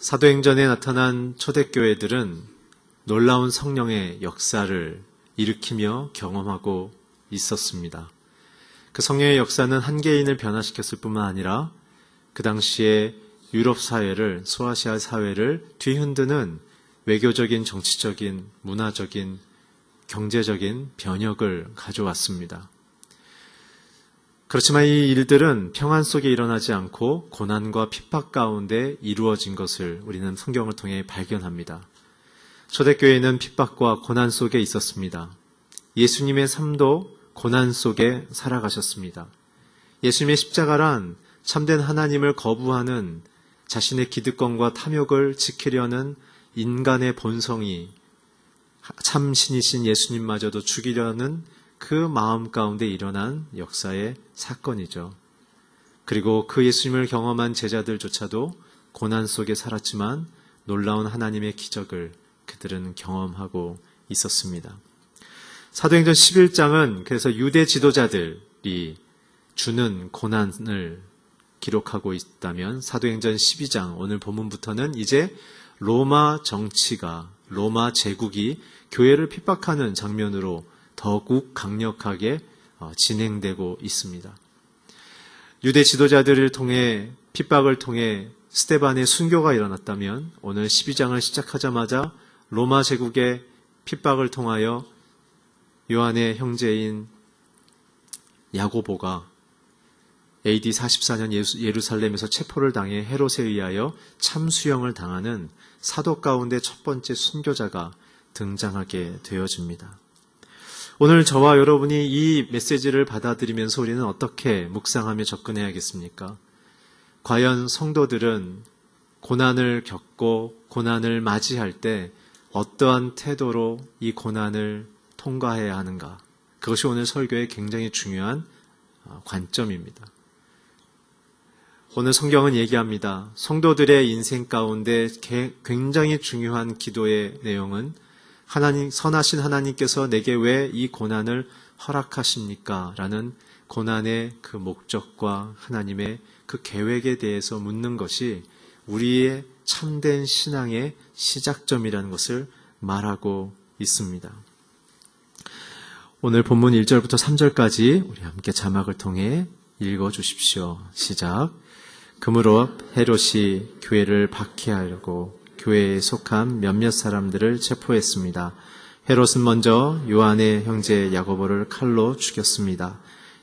사도행전에 나타난 초대교회들은 놀라운 성령의 역사를 일으키며 경험하고 있었습니다. 그 성령의 역사는 한 개인을 변화시켰을 뿐만 아니라 그 당시에 유럽 사회를, 소아시아 사회를 뒤흔드는 외교적인, 정치적인, 문화적인, 경제적인 변혁을 가져왔습니다. 그렇지만 이 일들은 평안 속에 일어나지 않고 고난과 핍박 가운데 이루어진 것을 우리는 성경을 통해 발견합니다. 초대교회는 핍박과 고난 속에 있었습니다. 예수님의 삶도 고난 속에 살아가셨습니다. 예수님의 십자가란 참된 하나님을 거부하는 자신의 기득권과 탐욕을 지키려는 인간의 본성이 참 신이신 예수님마저도 죽이려는 그 마음 가운데 일어난 역사의 사건이죠. 그리고 그 예수님을 경험한 제자들조차도 고난 속에 살았지만 놀라운 하나님의 기적을 그들은 경험하고 있었습니다. 사도행전 11장은 그래서 유대 지도자들이 주는 고난을 기록하고 있다면 사도행전 12장 오늘 본문부터는 이제 로마 정치가, 로마 제국이 교회를 핍박하는 장면으로 더욱 강력하게 진행되고 있습니다. 유대 지도자들을 통해 핍박을 통해 스데반의 순교가 일어났다면 오늘 12장을 시작하자마자 로마 제국의 핍박을 통하여 요한의 형제인 야고보가 AD 44년 예루살렘에서 체포를 당해 헤롯에 의하여 참수형을 당하는 사도 가운데 첫 번째 순교자가 등장하게 되어집니다. 오늘 저와 여러분이 이 메시지를 받아들이면서 우리는 어떻게 묵상하며 접근해야겠습니까? 과연 성도들은 고난을 겪고 고난을 맞이할 때 어떠한 태도로 이 고난을 통과해야 하는가? 그것이 오늘 설교의 굉장히 중요한 관점입니다. 오늘 성경은 얘기합니다. 성도들의 인생 가운데 굉장히 중요한 기도의 내용은 하나님, 선하신 하나님께서 내게 왜 이 고난을 허락하십니까? 라는 고난의 그 목적과 하나님의 그 계획에 대해서 묻는 것이 우리의 참된 신앙의 시작점이라는 것을 말하고 있습니다. 오늘 본문 1절부터 3절까지 우리 함께 자막을 통해 읽어주십시오. 시작. 그러므로 헤롯이 교회를 박해하려고 교회에 속한 몇몇 사람들을 체포했습니다. 헤롯은 먼저 요한의 형제 야고보를 칼로 죽였습니다.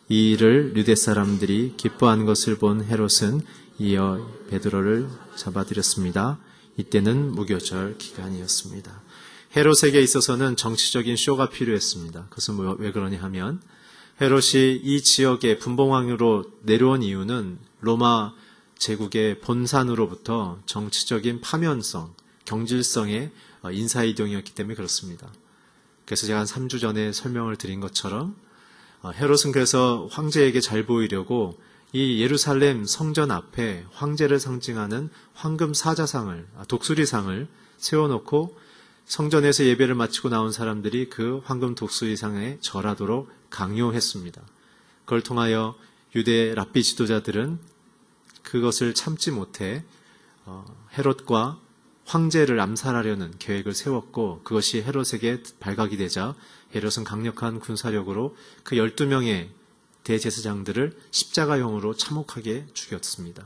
이 일을 유대 사람들이 기뻐한 것을 본 헤롯은 이어 베드로를 잡아들였습니다. 이때는 무교절 기간이었습니다. 헤롯에게 있어서는 정치적인 쇼가 필요했습니다. 그것은 왜 그러냐 하면 헤롯이 이 지역의 분봉왕으로 내려온 이유는 로마 제국의 본산으로부터 정치적인 파면성, 경질성의 인사이동이었기 때문에 그렇습니다. 그래서 제가 한 3주 전에 설명을 드린 것처럼 헤롯은 그래서 황제에게 잘 보이려고 이 예루살렘 성전 앞에 황제를 상징하는 황금 사자상을, 독수리상을 세워놓고 성전에서 예배를 마치고 나온 사람들이 그 황금 독수리상에 절하도록 강요했습니다. 그걸 통하여 유대 랍비 지도자들은 그것을 참지 못해 헤롯과 황제를 암살하려는 계획을 세웠고 그것이 헤롯에게 발각이 되자 헤롯은 강력한 군사력으로 그 12명의 대제사장들을 십자가형으로 참혹하게 죽였습니다.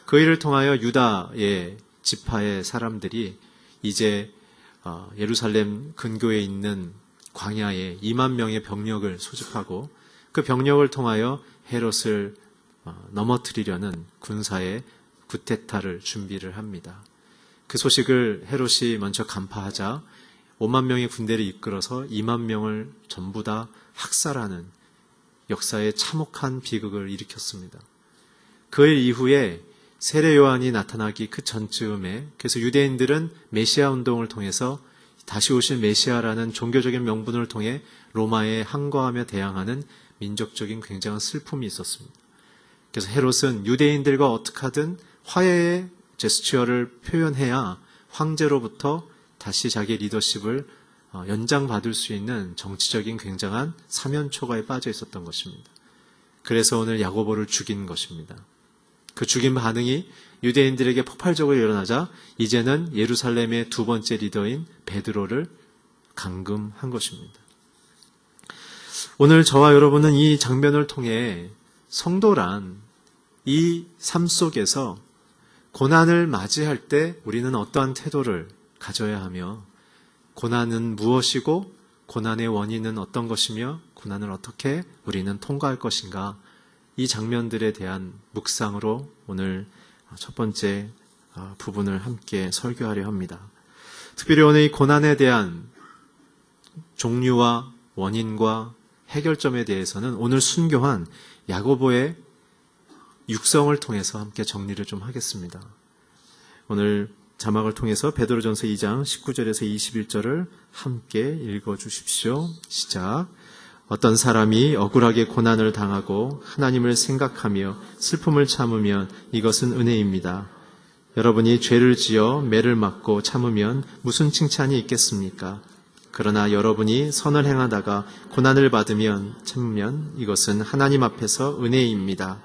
그 일을 통하여 유다의 지파의 사람들이 이제 예루살렘 근교에 있는 광야에 2만 명의 병력을 소집하고 그 병력을 통하여 헤롯을 넘어뜨리려는 군사의 구테타를 준비를 합니다. 그 소식을 헤롯이 먼저 간파하자 5만 명의 군대를 이끌어서 2만 명을 전부 다 학살하는 역사의 참혹한 비극을 일으켰습니다. 그 일 이후에 세례 요한이 나타나기 그 전쯤에 그래서 유대인들은 메시아 운동을 통해서 다시 오실 메시아라는 종교적인 명분을 통해 로마에 항거하며 대항하는 민족적인 굉장한 슬픔이 있었습니다. 그래서 헤롯은 유대인들과 어떻게 하든 화해의 제스처를 표현해야 황제로부터 다시 자기 리더십을 연장받을 수 있는 정치적인 굉장한 사면초가에 빠져 있었던 것입니다. 그래서 오늘 야고보를 죽인 것입니다. 그 죽임 반응이 유대인들에게 폭발적으로 일어나자 이제는 예루살렘의 두 번째 리더인 베드로를 감금한 것입니다. 오늘 저와 여러분은 이 장면을 통해 성도란 이 삶 속에서 고난을 맞이할 때 우리는 어떠한 태도를 가져야 하며, 고난은 무엇이고 고난의 원인은 어떤 것이며 고난을 어떻게 우리는 통과할 것인가, 이 장면들에 대한 묵상으로 오늘 첫 번째 부분을 함께 설교하려 합니다. 특별히 오늘 이 고난에 대한 종류와 원인과 해결점에 대해서는 오늘 순교한 야고보의 육성을 통해서 함께 정리를 좀 하겠습니다. 오늘 자막을 통해서 베드로전서 2장 19절에서 21절을 함께 읽어주십시오. 시작. 어떤 사람이 억울하게 고난을 당하고 하나님을 생각하며 슬픔을 참으면 이것은 은혜입니다. 여러분이 죄를 지어 매를 맞고 참으면 무슨 칭찬이 있겠습니까? 그러나 여러분이 선을 행하다가 고난을 받으면 참으면 이것은 하나님 앞에서 은혜입니다.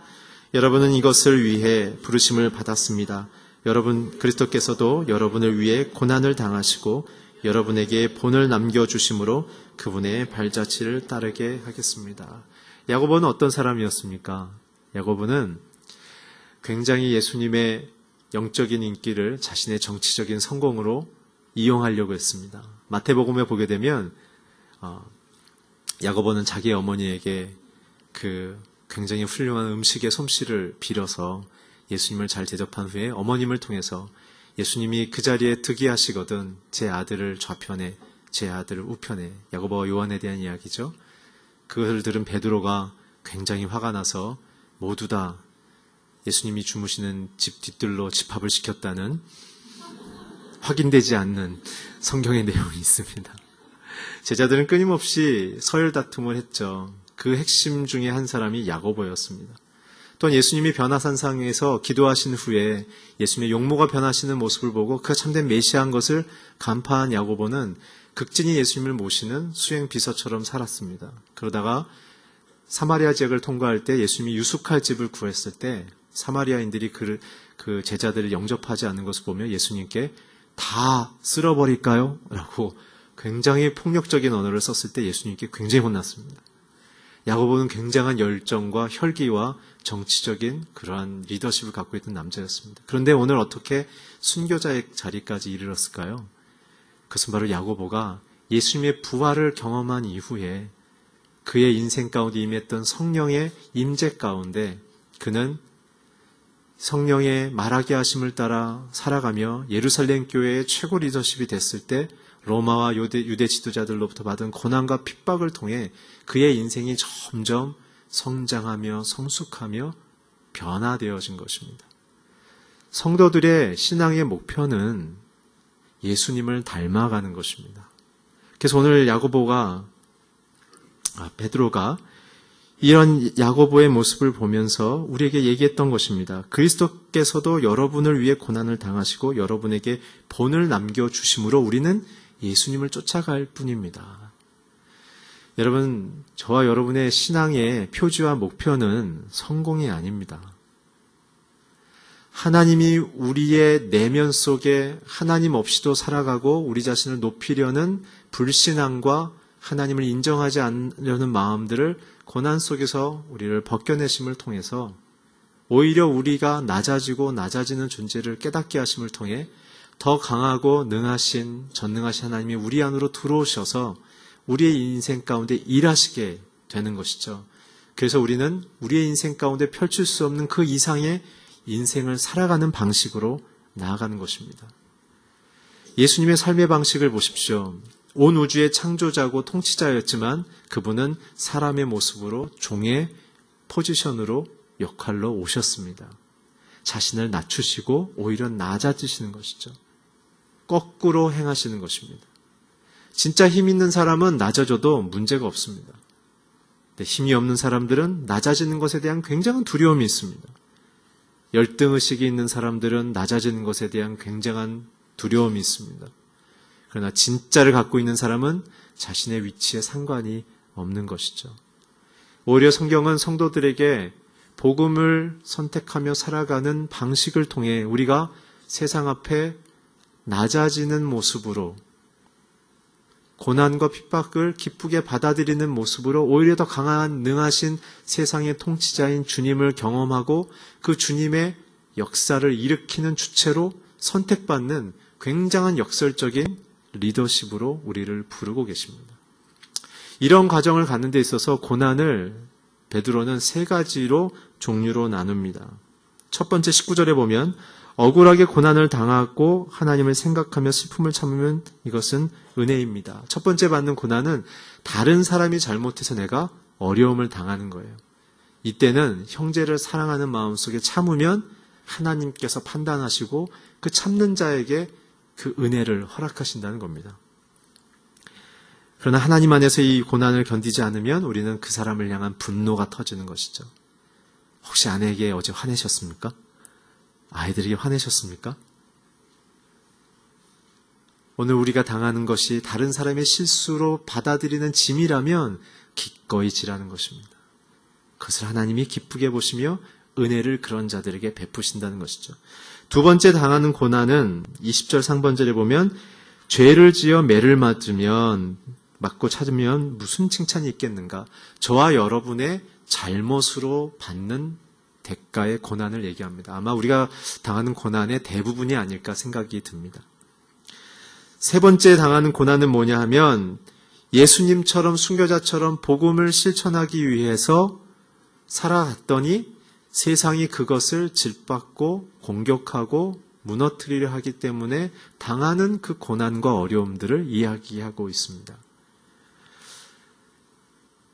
여러분은 이것을 위해 부르심을 받았습니다. 여러분 그리스도께서도 여러분을 위해 고난을 당하시고 여러분에게 본을 남겨주심으로 그분의 발자취를 따르게 하겠습니다. 야고보는 어떤 사람이었습니까? 야고보는 굉장히 예수님의 영적인 인기를 자신의 정치적인 성공으로 이용하려고 했습니다. 마태복음에 보게 되면 야고보는 자기 어머니에게 그 굉장히 훌륭한 음식의 솜씨를 빌어서 예수님을 잘 대접한 후에 어머님을 통해서 예수님이 그 자리에 득이하시거든 제 아들을 좌편에 제 아들을 우편에, 야고보와 요한에 대한 이야기죠. 그것을 들은 베드로가 굉장히 화가 나서 모두 다 예수님이 주무시는 집 뒤뜰로 집합을 시켰다는 확인되지 않는 성경의 내용이 있습니다. 제자들은 끊임없이 서열 다툼을 했죠. 그 핵심 중에 한 사람이 야고보였습니다. 또한 예수님이 변화산상에서 기도하신 후에 예수님의 용모가 변하시는 모습을 보고 그가 참된 메시아인 것을 간파한 야고보는 극진히 예수님을 모시는 수행 비서처럼 살았습니다. 그러다가 사마리아 지역을 통과할 때 예수님이 유숙할 집을 구했을 때 사마리아인들이 그 제자들을 영접하지 않는 것을 보며 예수님께 다 쓸어버릴까요? 라고 굉장히 폭력적인 언어를 썼을 때 예수님께 굉장히 혼났습니다. 야고보는 굉장한 열정과 혈기와 정치적인 그러한 리더십을 갖고 있던 남자였습니다. 그런데 오늘 어떻게 순교자의 자리까지 이르렀을까요? 그것은 바로 야고보가 예수님의 부활을 경험한 이후에 그의 인생 가운데 임했던 성령의 임재 가운데 그는 성령의 말하게 하심을 따라 살아가며 예루살렘 교회의 최고 리더십이 됐을 때 로마와 유대 지도자들로부터 받은 고난과 핍박을 통해 그의 인생이 점점 성장하며 성숙하며 변화되어진 것입니다. 성도들의 신앙의 목표는 예수님을 닮아가는 것입니다. 그래서 오늘 베드로가 이런 야고보의 모습을 보면서 우리에게 얘기했던 것입니다. 그리스도께서도 여러분을 위해 고난을 당하시고 여러분에게 본을 남겨주심으로 우리는 예수님을 쫓아갈 뿐입니다. 여러분, 저와 여러분의 신앙의 표지와 목표는 성공이 아닙니다. 하나님이 우리의 내면 속에 하나님 없이도 살아가고 우리 자신을 높이려는 불신앙과 하나님을 인정하지 않으려는 마음들을 고난 속에서 우리를 벗겨내심을 통해서 오히려 우리가 낮아지는 존재를 깨닫게 하심을 통해 더 강하고 전능하신 하나님이 우리 안으로 들어오셔서 우리의 인생 가운데 일하시게 되는 것이죠. 그래서 우리는 우리의 인생 가운데 펼칠 수 없는 그 이상의 인생을 살아가는 방식으로 나아가는 것입니다. 예수님의 삶의 방식을 보십시오. 온 우주의 창조자고 통치자였지만 그분은 사람의 모습으로 종의 포지션으로 역할로 오셨습니다. 자신을 낮추시고 오히려 낮아지시는 것이죠. 거꾸로 행하시는 것입니다. 진짜 힘 있는 사람은 낮아져도 문제가 없습니다. 근데 힘이 없는 사람들은 낮아지는 것에 대한 굉장한 두려움이 있습니다. 열등의식이 있는 사람들은 낮아지는 것에 대한 굉장한 두려움이 있습니다. 그러나 진짜를 갖고 있는 사람은 자신의 위치에 상관이 없는 것이죠. 오히려 성경은 성도들에게 복음을 선택하며 살아가는 방식을 통해 우리가 세상 앞에 낮아지는 모습으로, 고난과 핍박을 기쁘게 받아들이는 모습으로 오히려 더 강한 능하신 세상의 통치자인 주님을 경험하고 그 주님의 역사를 일으키는 주체로 선택받는 굉장한 역설적인 리더십으로 우리를 부르고 계십니다. 이런 과정을 갖는 데 있어서 고난을 베드로는 세 가지로 종류로 나눕니다. 첫 번째 19절에 보면 억울하게 고난을 당하고 하나님을 생각하며 슬픔을 참으면 이것은 은혜입니다. 첫 번째 받는 고난은 다른 사람이 잘못해서 내가 어려움을 당하는 거예요. 이때는 형제를 사랑하는 마음속에 참으면 하나님께서 판단하시고 그 참는 자에게 그 은혜를 허락하신다는 겁니다. 그러나 하나님 안에서 이 고난을 견디지 않으면 우리는 그 사람을 향한 분노가 터지는 것이죠. 혹시 아내에게 어제 화내셨습니까? 아이들에게 화내셨습니까? 오늘 우리가 당하는 것이 다른 사람의 실수로 받아들이는 짐이라면 기꺼이 지라는 것입니다. 그것을 하나님이 기쁘게 보시며 은혜를 그런 자들에게 베푸신다는 것이죠. 두 번째 당하는 고난은 20절 상반절에 보면 죄를 지어 매를 맞고 찾으면 무슨 칭찬이 있겠는가? 저와 여러분의 잘못으로 받는 대가의 고난을 얘기합니다. 아마 우리가 당하는 고난의 대부분이 아닐까 생각이 듭니다. 세 번째 당하는 고난은 뭐냐 하면 예수님처럼 순교자처럼 복음을 실천하기 위해서 살아갔더니 세상이 그것을 질받고 공격하고 무너뜨리려 하기 때문에 당하는 그 고난과 어려움들을 이야기하고 있습니다.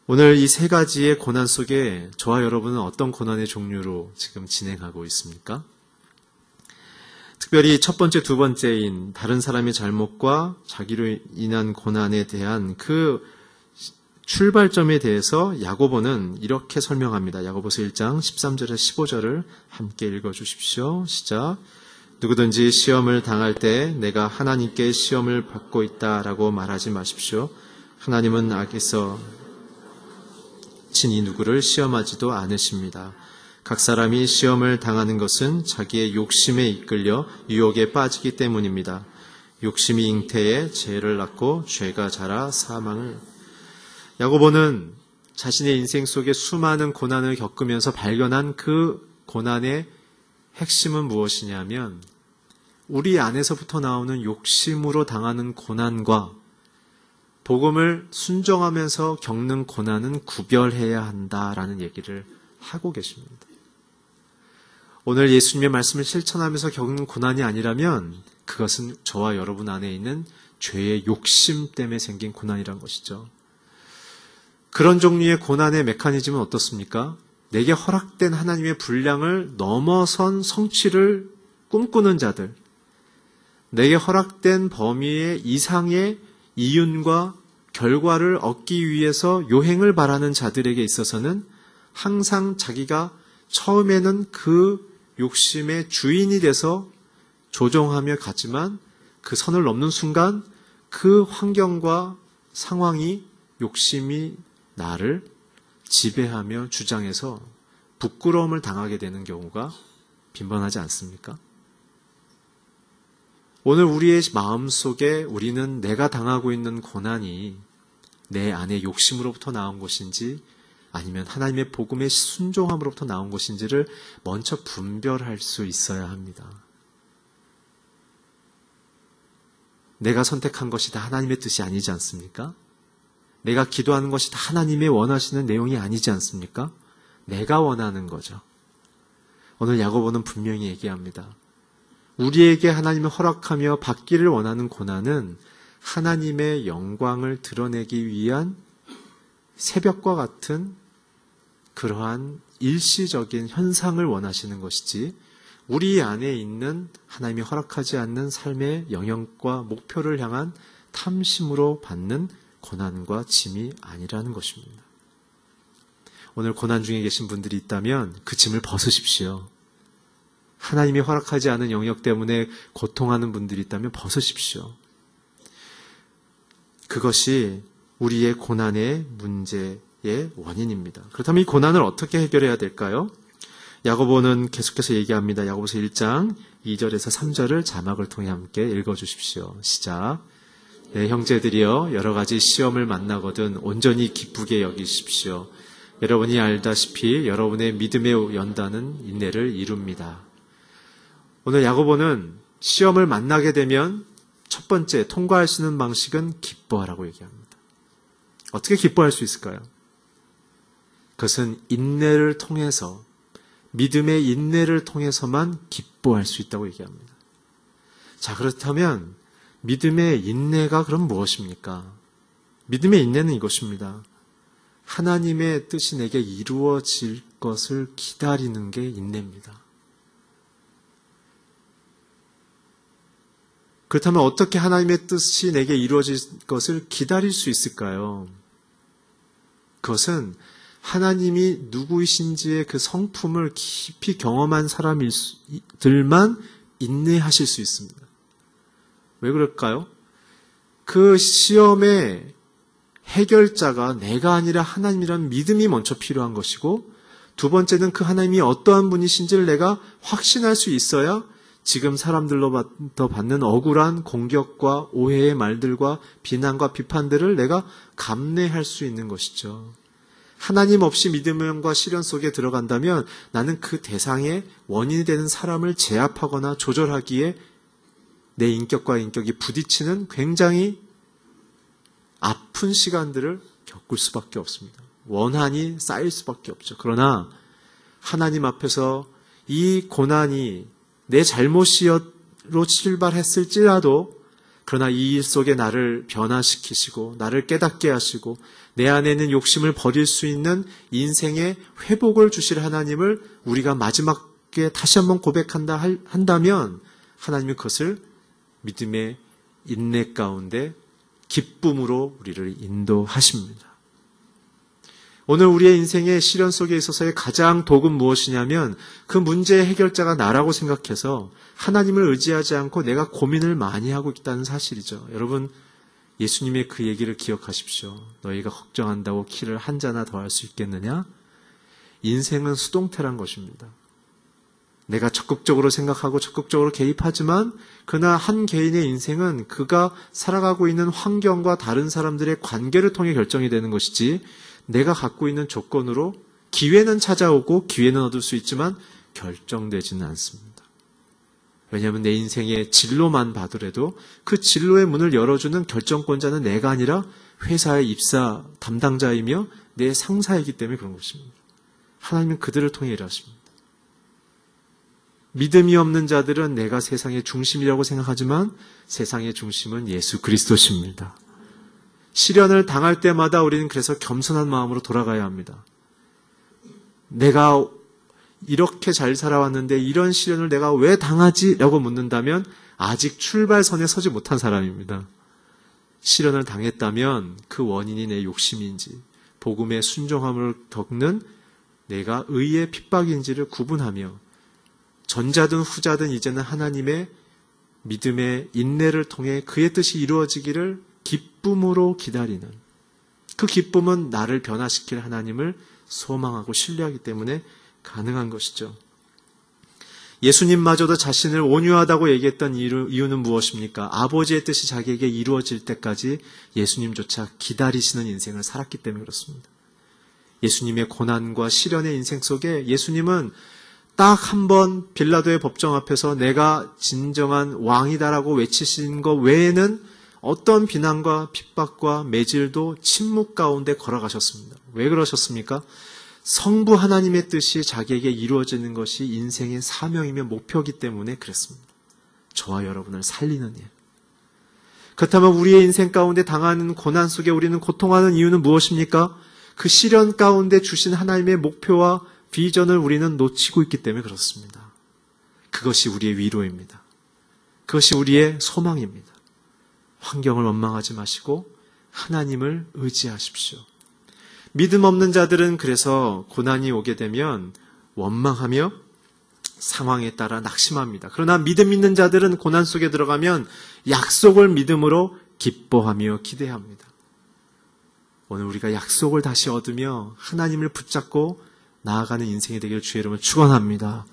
오늘 이 세 가지의 고난 속에 저와 여러분은 어떤 고난의 종류로 지금 진행하고 있습니까? 특별히 첫 번째, 두 번째인 다른 사람의 잘못과 자기로 인한 고난에 대한 그 출발점에 대해서 야고보는 이렇게 설명합니다. 야고보서 1장 13절에서 15절을 함께 읽어주십시오. 시작. 누구든지 시험을 당할 때 내가 하나님께 시험을 받고 있다라고 말하지 마십시오. 하나님은 악에서 친히 누구를 시험하지도 않으십니다. 각 사람이 시험을 당하는 것은 자기의 욕심에 이끌려 유혹에 빠지기 때문입니다. 욕심이 잉태에 죄를 낳고 죄가 자라 사망을. 야고보는 자신의 인생 속에 수많은 고난을 겪으면서 발견한 그 고난의 핵심은 무엇이냐면 우리 안에서부터 나오는 욕심으로 당하는 고난과 복음을 순종하면서 겪는 고난은 구별해야 한다라는 얘기를 하고 계십니다. 오늘 예수님의 말씀을 실천하면서 겪는 고난이 아니라면 그것은 저와 여러분 안에 있는 죄의 욕심 때문에 생긴 고난이란 것이죠. 그런 종류의 고난의 메커니즘은 어떻습니까? 내게 허락된 하나님의 분량을 넘어선 성취를 꿈꾸는 자들, 내게 허락된 범위의 이상의 이윤과 결과를 얻기 위해서 요행을 바라는 자들에게 있어서는 항상 자기가 처음에는 그 욕심의 주인이 돼서 조종하며 가지만 그 선을 넘는 순간 그 환경과 상황이 욕심이 나를 지배하며 주장해서 부끄러움을 당하게 되는 경우가 빈번하지 않습니까? 오늘 우리의 마음속에 우리는 내가 당하고 있는 고난이 내 안의 욕심으로부터 나온 것인지 아니면 하나님의 복음의 순종함으로부터 나온 것인지를 먼저 분별할 수 있어야 합니다. 내가 선택한 것이 다 하나님의 뜻이 아니지 않습니까? 내가 기도하는 것이 다 하나님의 원하시는 내용이 아니지 않습니까? 내가 원하는 거죠. 오늘 야고보는 분명히 얘기합니다. 우리에게 하나님을 허락하며 받기를 원하는 고난은 하나님의 영광을 드러내기 위한 새벽과 같은 그러한 일시적인 현상을 원하시는 것이지 우리 안에 있는 하나님이 허락하지 않는 삶의 영역과 목표를 향한 탐심으로 받는 고난과 짐이 아니라는 것입니다. 오늘 고난 중에 계신 분들이 있다면 그 짐을 벗으십시오. 하나님이 허락하지 않은 영역 때문에 고통하는 분들이 있다면 벗으십시오. 그것이 우리의 고난의 문제의 원인입니다. 그렇다면 이 고난을 어떻게 해결해야 될까요? 야고보는 계속해서 얘기합니다. 야고보서 1장 2절에서 3절을 자막을 통해 함께 읽어주십시오. 시작. 네, 형제들이여 여러 가지 시험을 만나거든 온전히 기쁘게 여기십시오. 여러분이 알다시피 여러분의 믿음의 연단은 인내를 이룹니다. 오늘 야고보는 시험을 만나게 되면 첫 번째 통과할 수 있는 방식은 기뻐하라고 얘기합니다. 어떻게 기뻐할 수 있을까요? 그것은 인내를 통해서, 믿음의 인내를 통해서만 기뻐할 수 있다고 얘기합니다. 자, 그렇다면 믿음의 인내가 그럼 무엇입니까? 믿음의 인내는 이것입니다. 하나님의 뜻이 내게 이루어질 것을 기다리는 게 인내입니다. 그렇다면 어떻게 하나님의 뜻이 내게 이루어질 것을 기다릴 수 있을까요? 그것은 하나님이 누구이신지의 그 성품을 깊이 경험한 사람들만 인내하실 수 있습니다. 왜 그럴까요? 그 시험의 해결자가 내가 아니라 하나님이라는 믿음이 먼저 필요한 것이고, 두 번째는 그 하나님이 어떠한 분이신지를 내가 확신할 수 있어야 지금 사람들로부터 받는 억울한 공격과 오해의 말들과 비난과 비판들을 내가 감내할 수 있는 것이죠. 하나님 없이 믿음과 시련 속에 들어간다면 나는 그 대상의 원인이 되는 사람을 제압하거나 조절하기에 내 인격과 인격이 부딪히는 굉장히 아픈 시간들을 겪을 수밖에 없습니다. 원한이 쌓일 수밖에 없죠. 그러나 하나님 앞에서 이 고난이 내 잘못으로 출발했을지라도, 그러나 이 일 속에 나를 변화시키시고 나를 깨닫게 하시고 내 안에 있는 욕심을 버릴 수 있는 인생의 회복을 주실 하나님을 우리가 마지막에 다시 한번 한다면 하나님은 그것을 믿음의 인내 가운데 기쁨으로 우리를 인도하십니다. 오늘 우리의 인생의 시련 속에 있어서의 가장 독은 무엇이냐면 그 문제의 해결자가 나라고 생각해서 하나님을 의지하지 않고 내가 고민을 많이 하고 있다는 사실이죠. 여러분, 예수님의 그 얘기를 기억하십시오. 너희가 걱정한다고 키를 한 자나 더 할 수 있겠느냐? 인생은 수동태란 것입니다. 내가 적극적으로 생각하고 적극적으로 개입하지만 그러나 한 개인의 인생은 그가 살아가고 있는 환경과 다른 사람들의 관계를 통해 결정이 되는 것이지, 내가 갖고 있는 조건으로 기회는 찾아오고 기회는 얻을 수 있지만 결정되지는 않습니다. 왜냐하면 내 인생의 진로만 봐더라도 그 진로의 문을 열어주는 결정권자는 내가 아니라 회사의 입사 담당자이며 내 상사이기 때문에 그런 것입니다. 하나님은 그들을 통해 일하십니다. 믿음이 없는 자들은 내가 세상의 중심이라고 생각하지만 세상의 중심은 예수 그리스도십니다. 시련을 당할 때마다 우리는 그래서 겸손한 마음으로 돌아가야 합니다. 내가 이렇게 잘 살아왔는데 이런 시련을 내가 왜 당하지? 라고 묻는다면 아직 출발선에 서지 못한 사람입니다. 시련을 당했다면 그 원인이 내 욕심인지 복음의 순종함을 겪는 내가 의의 핍박인지를 구분하며 전자든 후자든 이제는 하나님의 믿음의 인내를 통해 그의 뜻이 이루어지기를 기쁨으로 기다리는, 그 기쁨은 나를 변화시킬 하나님을 소망하고 신뢰하기 때문에 가능한 것이죠. 예수님마저도 자신을 온유하다고 얘기했던 이유는 무엇입니까? 아버지의 뜻이 자기에게 이루어질 때까지 예수님조차 기다리시는 인생을 살았기 때문에 그렇습니다. 예수님의 고난과 시련의 인생 속에 예수님은 딱 한 번 빌라도의 법정 앞에서 내가 진정한 왕이다라고 외치신 것 외에는 어떤 비난과 핍박과 매질도 침묵 가운데 걸어가셨습니다. 왜 그러셨습니까? 성부 하나님의 뜻이 자기에게 이루어지는 것이 인생의 사명이며 목표이기 때문에 그랬습니다. 저와 여러분을 살리는 일. 그렇다면 우리의 인생 가운데 당하는 고난 속에 우리는 고통하는 이유는 무엇입니까? 그 시련 가운데 주신 하나님의 목표와 비전을 우리는 놓치고 있기 때문에 그렇습니다. 그것이 우리의 위로입니다. 그것이 우리의 소망입니다. 환경을 원망하지 마시고 하나님을 의지하십시오. 믿음 없는 자들은 그래서 고난이 오게 되면 원망하며 상황에 따라 낙심합니다. 그러나 믿음 있는 자들은 고난 속에 들어가면 약속을 믿음으로 기뻐하며 기대합니다. 오늘 우리가 약속을 다시 얻으며 하나님을 붙잡고 나아가는 인생이 되기를 주의 이름으로 축원합니다.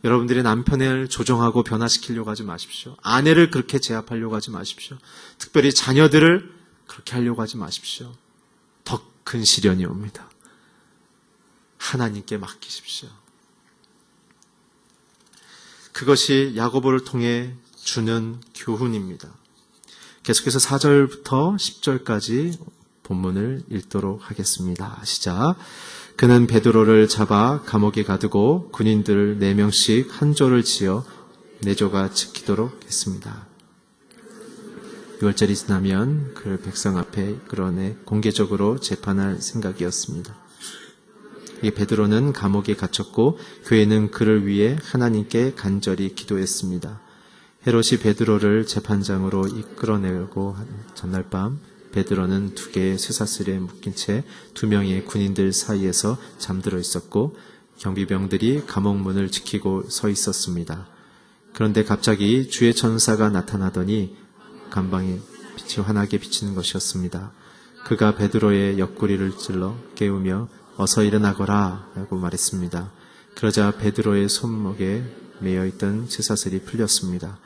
여러분들의 남편을 조정하고 변화시키려고 하지 마십시오. 아내를 그렇게 제압하려고 하지 마십시오. 특별히 자녀들을 그렇게 하려고 하지 마십시오. 더 큰 시련이 옵니다. 하나님께 맡기십시오. 그것이 야고보를 통해 주는 교훈입니다. 계속해서 4절부터 10절까지 본문을 읽도록 하겠습니다. 시작. 그는 베드로를 잡아 감옥에 가두고 군인들 4명씩 한 조를 지어 4조가 지키도록 했습니다. 6월절이 지나면 그를 백성 앞에 끌어내 공개적으로 재판할 생각이었습니다. 베드로는 감옥에 갇혔고 교회는 그를 위해 하나님께 간절히 기도했습니다. 헤롯이 베드로를 재판장으로 이끌어내고 한 전날 밤 베드로는 2개의 쇠사슬에 묶인 채 2명의 군인들 사이에서 잠들어 있었고 경비병들이 감옥 문을 지키고 서 있었습니다. 그런데 갑자기 주의 천사가 나타나더니 감방에 빛이 환하게 비치는 것이었습니다. 그가 베드로의 옆구리를 찔러 깨우며 어서 일어나거라 라고 말했습니다. 그러자 베드로의 손목에 매여있던 쇠사슬이 풀렸습니다.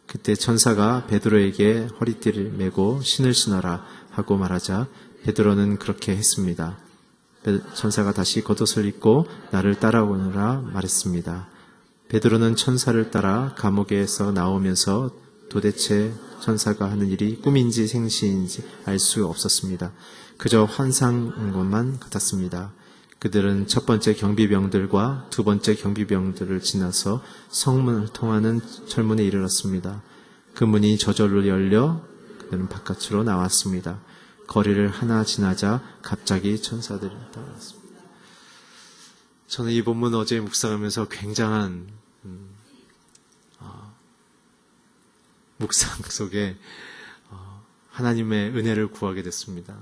그때 천사가 베드로에게 허리띠를 메고 신을 신어라 하고 말하자 베드로는 그렇게 했습니다. 천사가 다시 겉옷을 입고 나를 따라오느라 말했습니다. 베드로는 천사를 따라 감옥에서 나오면서 도대체 천사가 하는 일이 꿈인지 생시인지 알 수 없었습니다. 그저 환상인 것만 같았습니다. 그들은 첫 번째 경비병들과 두 번째 경비병들을 지나서 성문을 통하는 철문에 이르렀습니다. 그 문이 저절로 열려 그들은 바깥으로 나왔습니다. 거리를 하나 지나자 갑자기 천사들이 따라왔습니다. 저는 이 본문 어제 묵상하면서 굉장한 묵상 속에 하나님의 은혜를 구하게 됐습니다.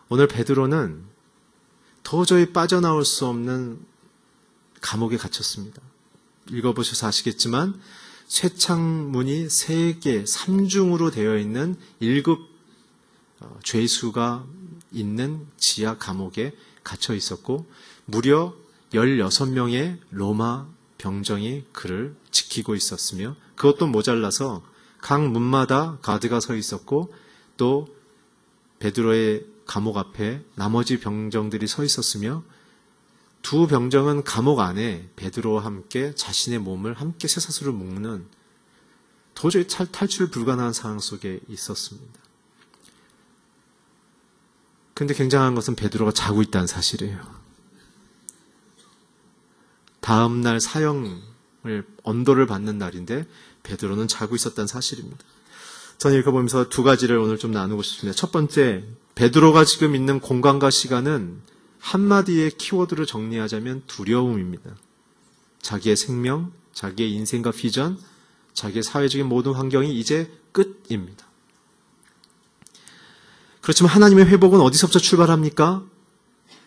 오늘 베드로는 도저히 빠져나올 수 없는 감옥에 갇혔습니다. 읽어보셔서 아시겠지만 쇠창문이 3개, 3중으로 되어 있는 1급 죄수가 있는 지하 감옥에 갇혀 있었고 무려 16명의 로마 병정이 그를 지키고 있었으며 그것도 모자라서 각 문마다 가드가 서 있었고 또 베드로의 감옥 앞에 나머지 병정들이 서 있었으며 두 병정은 감옥 안에 베드로와 함께 자신의 몸을 함께 쇠사슬로 묶는 도저히 탈출 불가능한 상황 속에 있었습니다. 그런데 굉장한 것은 베드로가 자고 있다는 사실이에요. 다음 날 사형을 언도를 받는 날인데 베드로는 자고 있었다는 사실입니다. 저는 읽어보면서 2가지를 오늘 좀 나누고 싶습니다. 첫 번째, 베드로가 지금 있는 공간과 시간은 한마디의 키워드로 정리하자면 두려움입니다. 자기의 생명, 자기의 인생과 비전, 자기의 사회적인 모든 환경이 이제 끝입니다. 그렇지만 하나님의 회복은 어디서부터 출발합니까?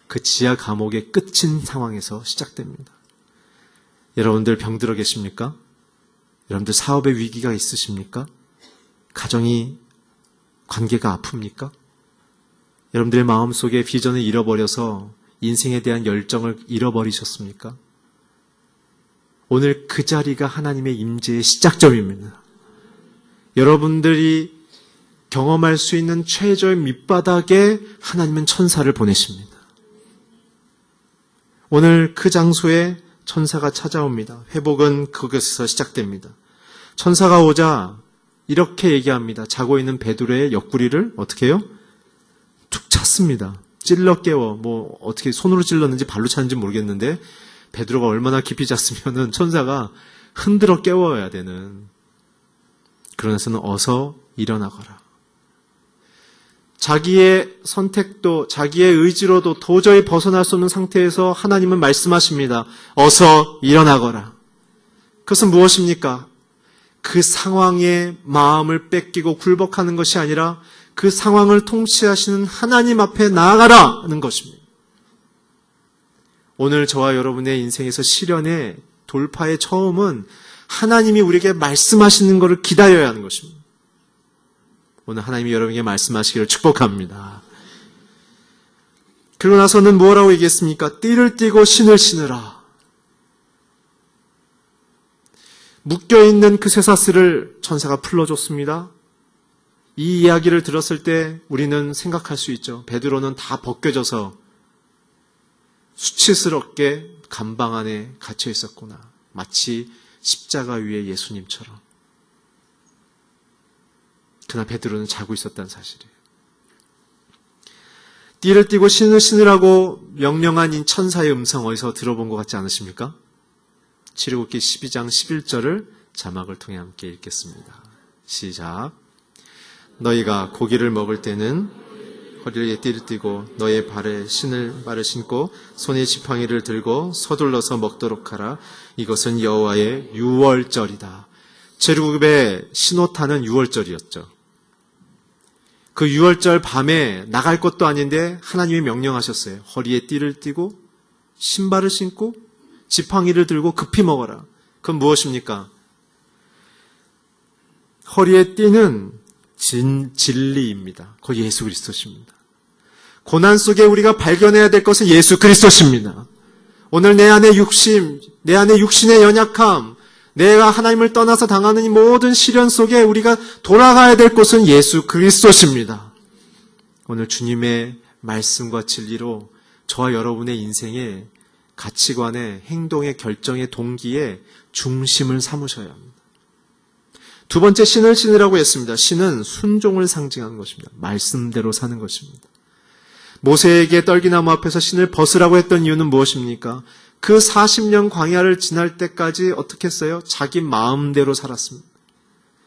그 지하 감옥의 끝인 상황에서 시작됩니다. 여러분들 병들어 계십니까? 여러분들 사업에 위기가 있으십니까? 가정이, 관계가 아픕니까? 여러분들의 마음속에 비전을 잃어버려서 인생에 대한 열정을 잃어버리셨습니까? 오늘 그 자리가 하나님의 임재의 시작점입니다. 여러분들이 경험할 수 있는 최저의 밑바닥에 하나님은 천사를 보내십니다. 오늘 그 장소에 천사가 찾아옵니다. 회복은 그것에서 시작됩니다. 천사가 오자 이렇게 얘기합니다. 자고 있는 베드로의 옆구리를 어떻게 해요? 툭 찼습니다. 찔러 깨워. 어떻게 손으로 찔렀는지 발로 찼는지 모르겠는데 베드로가 얼마나 깊이 잤으면은 천사가 흔들어 깨워야 되는. 그러면서는 어서 일어나거라. 자기의 선택도 자기의 의지로도 도저히 벗어날 수 없는 상태에서 하나님은 말씀하십니다. 어서 일어나거라. 그것은 무엇입니까? 그 상황에 마음을 뺏기고 굴복하는 것이 아니라 그 상황을 통치하시는 하나님 앞에 나아가라 하는 것입니다. 오늘 저와 여러분의 인생에서 시련의 돌파의 처음은 하나님이 우리에게 말씀하시는 것을 기다려야 하는 것입니다. 오늘 하나님이 여러분에게 말씀하시기를 축복합니다. 그러고 나서는 뭐라고 얘기했습니까? 띠를 띠고 신을 신으라. 묶여있는 그 쇠사슬을 천사가 풀어줬습니다. 이 이야기를 들었을 때 우리는 생각할 수 있죠. 베드로는 다 벗겨져서 수치스럽게 감방 안에 갇혀 있었구나. 마치 십자가 위에 예수님처럼. 그러나 베드로는 자고 있었다는 사실이에요. 띠를 띠고 신을 신으라고 명령한 천사의 음성 어디서 들어본 것 같지 않으십니까? 출애굽기 12장 11절을 자막을 통해 함께 읽겠습니다. 시작. 너희가 고기를 먹을 때는 허리에 띠를 띠고 너의 발에 신발을 신고 손에 지팡이를 들고 서둘러서 먹도록 하라. 이것은 여호와의 유월절이다. 출애굽의 신호탄은 유월절이었죠. 그 유월절 밤에 나갈 것도 아닌데 하나님이 명령하셨어요. 허리에 띠를 띠고 신발을 신고 지팡이를 들고 급히 먹어라. 그건 무엇입니까? 허리에 띠는 진리입니다. 그 예수 그리스도십니다. 고난 속에 우리가 발견해야 될 것은 예수 그리스도십니다. 오늘 내 안의 육신, 내 안의 육신의 연약함, 내가 하나님을 떠나서 당하는 이 모든 시련 속에 우리가 돌아가야 될 곳은 예수 그리스도십니다. 오늘 주님의 말씀과 진리로 저와 여러분의 인생의 가치관에, 행동의 결정의 동기에 중심을 삼으셔야 합니다. 두 번째 신을 신으라고 했습니다. 신은 순종을 상징하는 것입니다. 말씀대로 사는 것입니다. 모세에게 떨기나무 앞에서 신을 벗으라고 했던 이유는 무엇입니까? 그 40년 광야를 지날 때까지 어떻게 했어요? 자기 마음대로 살았습니다.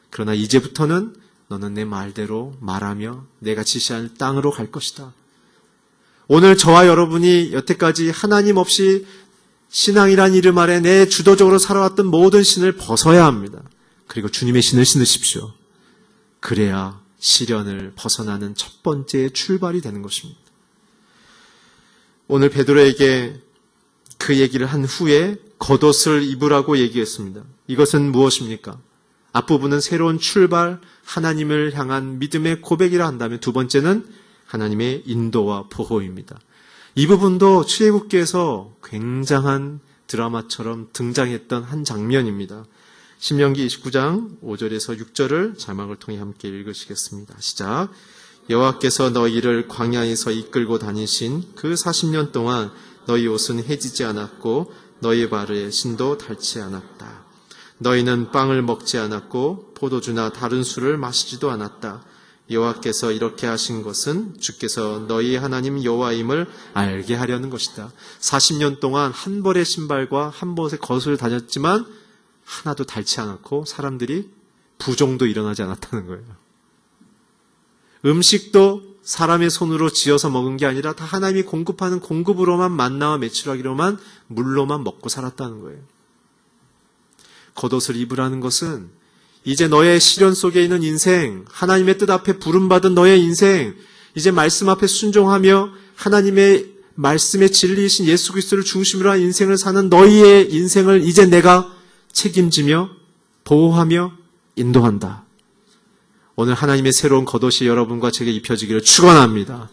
그러나 이제부터는 너는 내 말대로 말하며 내가 지시할 땅으로 갈 것이다. 오늘 저와 여러분이 여태까지 하나님 없이 신앙이란 이름 아래 내 주도적으로 살아왔던 모든 신을 벗어야 합니다. 그리고 주님의 신을 신으십시오. 그래야 시련을 벗어나는 첫 번째 출발이 되는 것입니다. 오늘 베드로에게 그 얘기를 한 후에 겉옷을 입으라고 얘기했습니다. 이것은 무엇입니까? 앞부분은 새로운 출발, 하나님을 향한 믿음의 고백이라 한다면 두 번째는 하나님의 인도와 보호입니다. 이 부분도 출애굽기에서 굉장한 드라마처럼 등장했던 한 장면입니다. 신명기 29장 5절에서 6절을 자막을 통해 함께 읽으시겠습니다. 시작. 여호와께서 너희를 광야에서 이끌고 다니신 그 40년 동안 너희 옷은 해지지 않았고 너희 발에 신도 닳지 않았다. 너희는 빵을 먹지 않았고 포도주나 다른 술을 마시지도 않았다. 여호와께서 이렇게 하신 것은 주께서 너희 하나님 여호와임을 알게 하려는 것이다. 40년 동안 한 벌의 신발과 한 벌의 겉을 다녔지만 하나도 닳지 않았고 사람들이 부종도 일어나지 않았다는 거예요. 음식도 사람의 손으로 지어서 먹은 게 아니라 다 하나님이 공급하는 공급으로만 만나와 메추라기로만 물로만 먹고 살았다는 거예요. 겉옷을 입으라는 것은 이제 너의 시련 속에 있는 인생, 하나님의 뜻 앞에 부름받은 너의 인생, 이제 말씀 앞에 순종하며 하나님의 말씀의 진리이신 예수 그리스도를 중심으로 한 인생을 사는 너희의 인생을 이제 내가 책임지며 보호하며 인도한다. 오늘 하나님의 새로운 겉옷이 여러분과 제게 입혀지기를 축원합니다.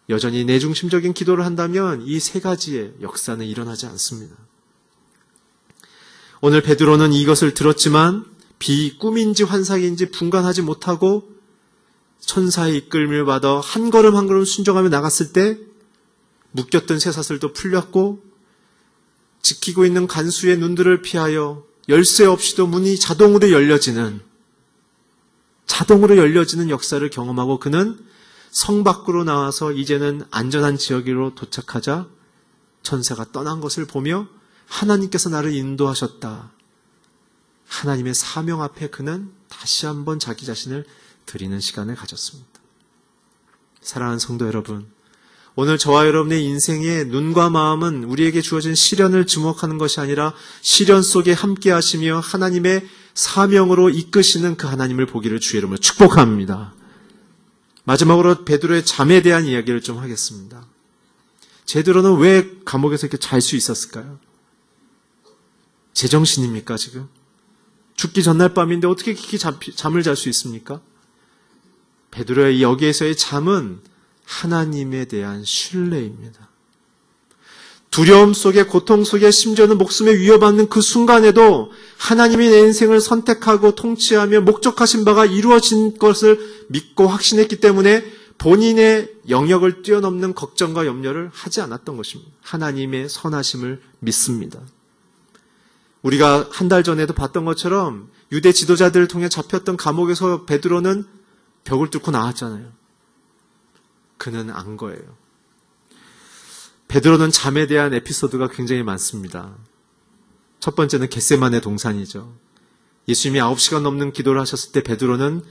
여전히 내중심적인 기도를 한다면 이 세 가지의 역사는 일어나지 않습니다. 오늘 베드로는 이것을 들었지만 꿈인지 환상인지 분간하지 못하고 천사의 이끌림을 받아 한 걸음 한 걸음 순종하며 나갔을 때 묶였던 쇠사슬도 풀렸고 지키고 있는 간수의 눈들을 피하여 열쇠 없이도 문이 자동으로 열려지는 역사를 경험하고 그는 성 밖으로 나와서 이제는 안전한 지역으로 도착하자 천사가 떠난 것을 보며 하나님께서 나를 인도하셨다. 하나님의 사명 앞에 그는 다시 한번 자기 자신을 드리는 시간을 가졌습니다. 사랑하는 성도 여러분, 오늘 저와 여러분의 인생의 눈과 마음은 우리에게 주어진 시련을 주목하는 것이 아니라 시련 속에 함께 하시며 하나님의 사명으로 이끄시는 그 하나님을 보기를 주의 이름으로 축복합니다. 마지막으로 베드로의 잠에 대한 이야기를 좀 하겠습니다. 베드로는 왜 감옥에서 이렇게 잘 수 있었을까요? 제정신입니까 지금? 죽기 전날 밤인데 어떻게 이렇게 잠을 잘 수 있습니까? 베드로의 여기에서의 잠은 하나님에 대한 신뢰입니다. 두려움 속에, 고통 속에, 심지어는 목숨에 위협받는 그 순간에도 하나님이 내 인생을 선택하고 통치하며 목적하신 바가 이루어진 것을 믿고 확신했기 때문에 본인의 영역을 뛰어넘는 걱정과 염려를 하지 않았던 것입니다. 하나님의 선하심을 믿습니다. 우리가 한 달 전에도 봤던 것처럼 유대 지도자들을 통해 잡혔던 감옥에서 베드로는 벽을 뚫고 나왔잖아요. 그는 안 거예요. 베드로는 잠에 대한 에피소드가 굉장히 많습니다. 첫 번째는 겟세마네 동산이죠. 예수님이 9시간 넘는 기도를 하셨을 때 베드로는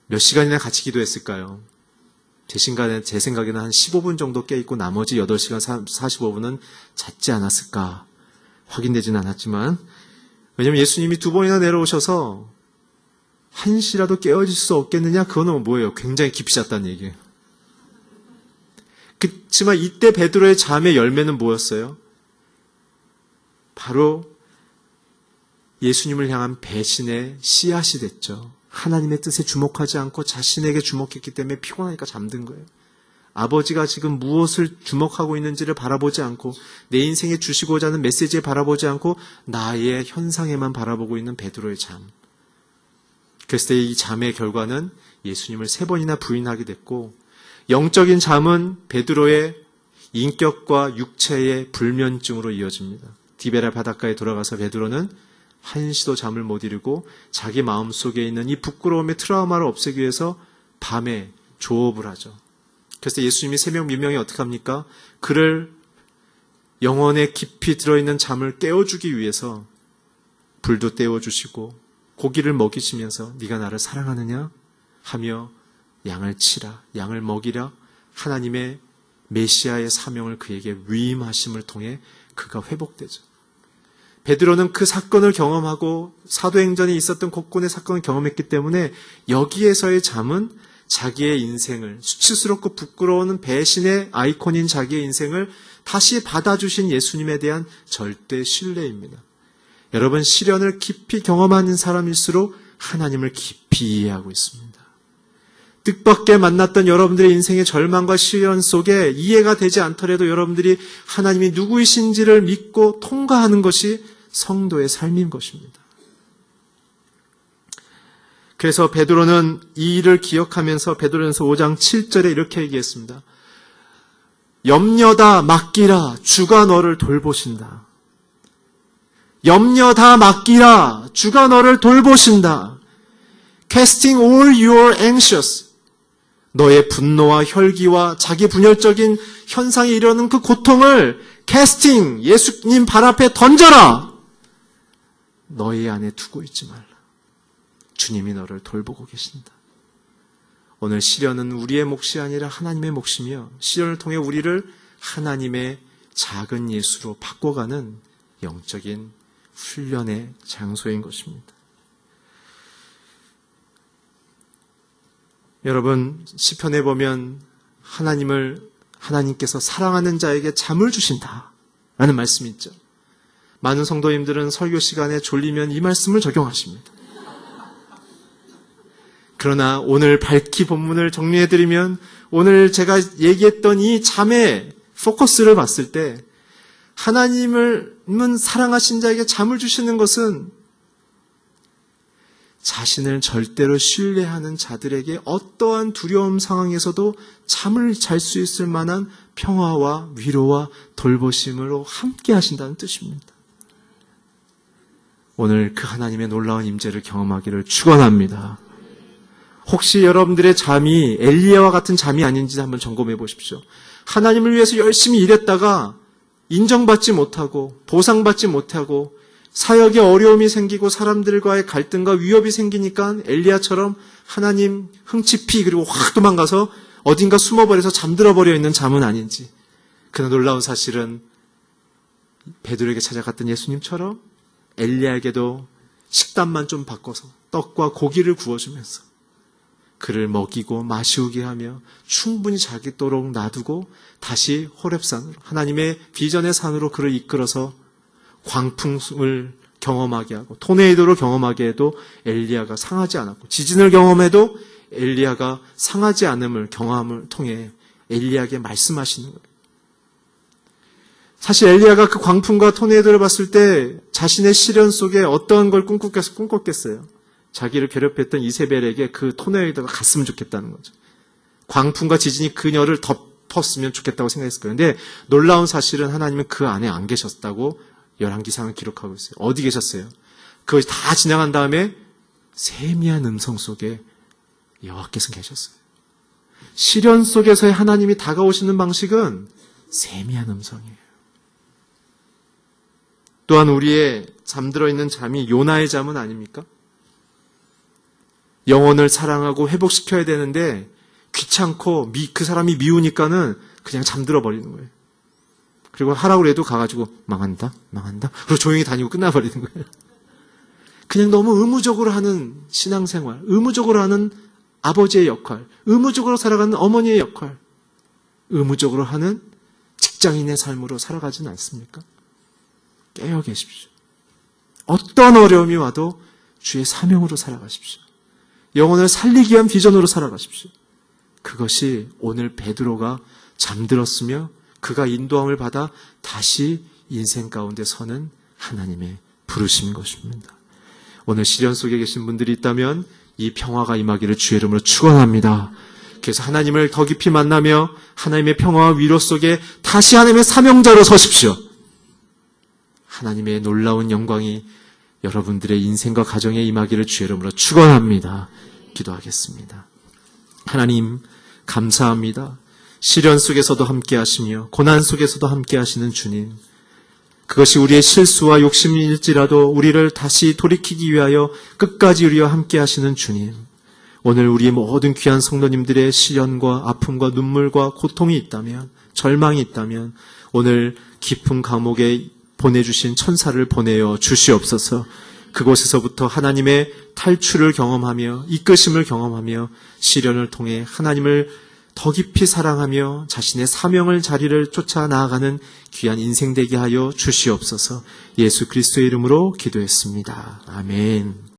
몇 시간이나 같이 기도했을까요? 제 생각에는 한 15분 정도 깨있고 나머지 8시간 45분은 잤지 않았을까? 확인되지는 않았지만, 왜냐하면 예수님이 2번이나 내려오셔서 한시라도 깨어질 수 없겠느냐? 그거는 뭐예요? 굉장히 깊이 잤다는 얘기예요. 그렇지만 이때 베드로의 잠의 열매는 뭐였어요? 바로 예수님을 향한 배신의 씨앗이 됐죠. 하나님의 뜻에 주목하지 않고 자신에게 주목했기 때문에 피곤하니까 잠든 거예요. 아버지가 지금 무엇을 주목하고 있는지를 바라보지 않고 내 인생에 주시고자 하는 메시지에 바라보지 않고 나의 현상에만 바라보고 있는 베드로의 잠. 그래서 이 잠의 결과는 예수님을 3번이나 부인하게 됐고, 영적인 잠은 베드로의 인격과 육체의 불면증으로 이어집니다. 디베라 바닷가에 돌아가서 베드로는 한시도 잠을 못 이루고 자기 마음속에 있는 이 부끄러움의 트라우마를 없애기 위해서 밤에 조업을 하죠. 그래서 예수님이 새벽 민명에 어떻게 합니까? 그를 영혼에 깊이 들어있는 잠을 깨워주기 위해서 불도 떼워주시고 고기를 먹이시면서 네가 나를 사랑하느냐? 하며 양을 치라, 양을 먹이라, 하나님의 메시아의 사명을 그에게 위임하심을 통해 그가 회복되죠. 베드로는 그 사건을 경험하고 사도행전에 있었던 곳곳의 사건을 경험했기 때문에 여기에서의 잠은 자기의 인생을, 수치스럽고 부끄러운 배신의 아이콘인 자기의 인생을 다시 받아주신 예수님에 대한 절대 신뢰입니다. 여러분, 시련을 깊이 경험하는 사람일수록 하나님을 깊이 이해하고 있습니다. 뜻밖의 만났던 여러분들의 인생의 절망과 시련 속에 이해가 되지 않더라도 여러분들이 하나님이 누구이신지를 믿고 통과하는 것이 성도의 삶인 것입니다. 그래서 베드로는 이 일을 기억하면서 베드로전서 5장 7절에 이렇게 얘기했습니다. 염려다 맡기라, 주가 너를 돌보신다. 염려다 맡기라, 주가 너를 돌보신다. Casting all your anxious, 너의 분노와 혈기와 자기 분열적인 현상에 이르는 그 고통을 캐스팅, 예수님 발 앞에 던져라. 너희 안에 두고 있지 말라. 주님이 너를 돌보고 계신다. 오늘 시련은 우리의 몫이 아니라 하나님의 몫이며 시련을 통해 우리를 하나님의 작은 예수로 바꿔가는 영적인 훈련의 장소인 것입니다. 여러분, 시편에 보면 하나님께서 사랑하는 자에게 잠을 주신다 라는 말씀이 있죠. 많은 성도님들은 설교 시간에 졸리면 이 말씀을 적용하십니다. 그러나 오늘 밝히 본문을 정리해드리면 오늘 제가 얘기했던 이 잠의 포커스를 봤을 때 하나님은 사랑하신 자에게 잠을 주시는 것은 자신을 절대로 신뢰하는 자들에게 어떠한 두려움 상황에서도 잠을 잘 수 있을 만한 평화와 위로와 돌보심으로 함께 하신다는 뜻입니다. 오늘 그 하나님의 놀라운 임재를 경험하기를 축원합니다. 혹시 여러분들의 잠이 엘리야와 같은 잠이 아닌지 한번 점검해 보십시오. 하나님을 위해서 열심히 일했다가 인정받지 못하고 보상받지 못하고 사역에 어려움이 생기고 사람들과의 갈등과 위협이 생기니까 엘리야처럼 하나님 흥치피 그리고 확 도망가서 어딘가 숨어버려서 잠들어버려 있는 잠은 아닌지. 그러나 놀라운 사실은 베드로에게 찾아갔던 예수님처럼 엘리야에게도 식단만 좀 바꿔서 떡과 고기를 구워주면서 그를 먹이고 마시우게 하며 충분히 자기도록 놔두고 다시 호렙산으로 하나님의 비전의 산으로 그를 이끌어서 광풍을 경험하게 하고 토네이도를 경험하게 해도 엘리야가 상하지 않았고 지진을 경험해도 엘리야가 상하지 않음을 경험을 통해 엘리야에게 말씀하시는 거예요. 사실 엘리야가 그 광풍과 토네이도를 봤을 때 자신의 시련 속에 어떠한 걸 꿈꿨겠어요? 자기를 괴롭혔던 이세벨에게 그 토네이도가 갔으면 좋겠다는 거죠. 광풍과 지진이 그녀를 덮었으면 좋겠다고 생각했을 거예요. 그런데 놀라운 사실은 하나님은 그 안에 안 계셨다고 열왕기상을 기록하고 있어요. 어디 계셨어요? 그것이 다 지나간 다음에 세미한 음성 속에 여호와께서 계셨어요. 시련 속에서의 하나님이 다가오시는 방식은 세미한 음성이에요. 또한 우리의 잠들어 있는 잠이 요나의 잠은 아닙니까? 영혼을 사랑하고 회복시켜야 되는데 귀찮고 그 사람이 미우니까는 그냥 잠들어 버리는 거예요. 그리고 하라고 해도 가가지고 망한다. 그리고 조용히 다니고 끝나버리는 거예요. 그냥 너무 의무적으로 하는 신앙생활, 의무적으로 하는 아버지의 역할, 의무적으로 살아가는 어머니의 역할, 의무적으로 하는 직장인의 삶으로 살아가지는 않습니까? 깨어 계십시오. 어떤 어려움이 와도 주의 사명으로 살아가십시오. 영혼을 살리기 위한 비전으로 살아가십시오. 그것이 오늘 베드로가 잠들었으며 그가 인도함을 받아 다시 인생 가운데 서는 하나님의 부르심인 것입니다. 오늘 시련 속에 계신 분들이 있다면 이 평화가 임하기를 주의 이름으로 축원합니다. 그래서 하나님을 더 깊이 만나며 하나님의 평화와 위로 속에 다시 하나님의 사명자로 서십시오. 하나님의 놀라운 영광이 여러분들의 인생과 가정에 임하기를 주의 이름으로 축원합니다. 기도하겠습니다. 하나님 감사합니다. 시련 속에서도 함께 하시며 고난 속에서도 함께 하시는 주님, 그것이 우리의 실수와 욕심일지라도 우리를 다시 돌이키기 위하여 끝까지 우리와 함께 하시는 주님, 오늘 우리의 모든 귀한 성도님들의 시련과 아픔과 눈물과 고통이 있다면, 절망이 있다면 오늘 깊은 감옥에 보내주신 천사를 보내어 주시옵소서. 그곳에서부터 하나님의 탈출을 경험하며 이끄심을 경험하며 시련을 통해 하나님을 더 깊이 사랑하며 자신의 사명을 자리를 쫓아 나아가는 귀한 인생 되게 하여 주시옵소서. 예수 그리스도의 이름으로 기도했습니다. 아멘.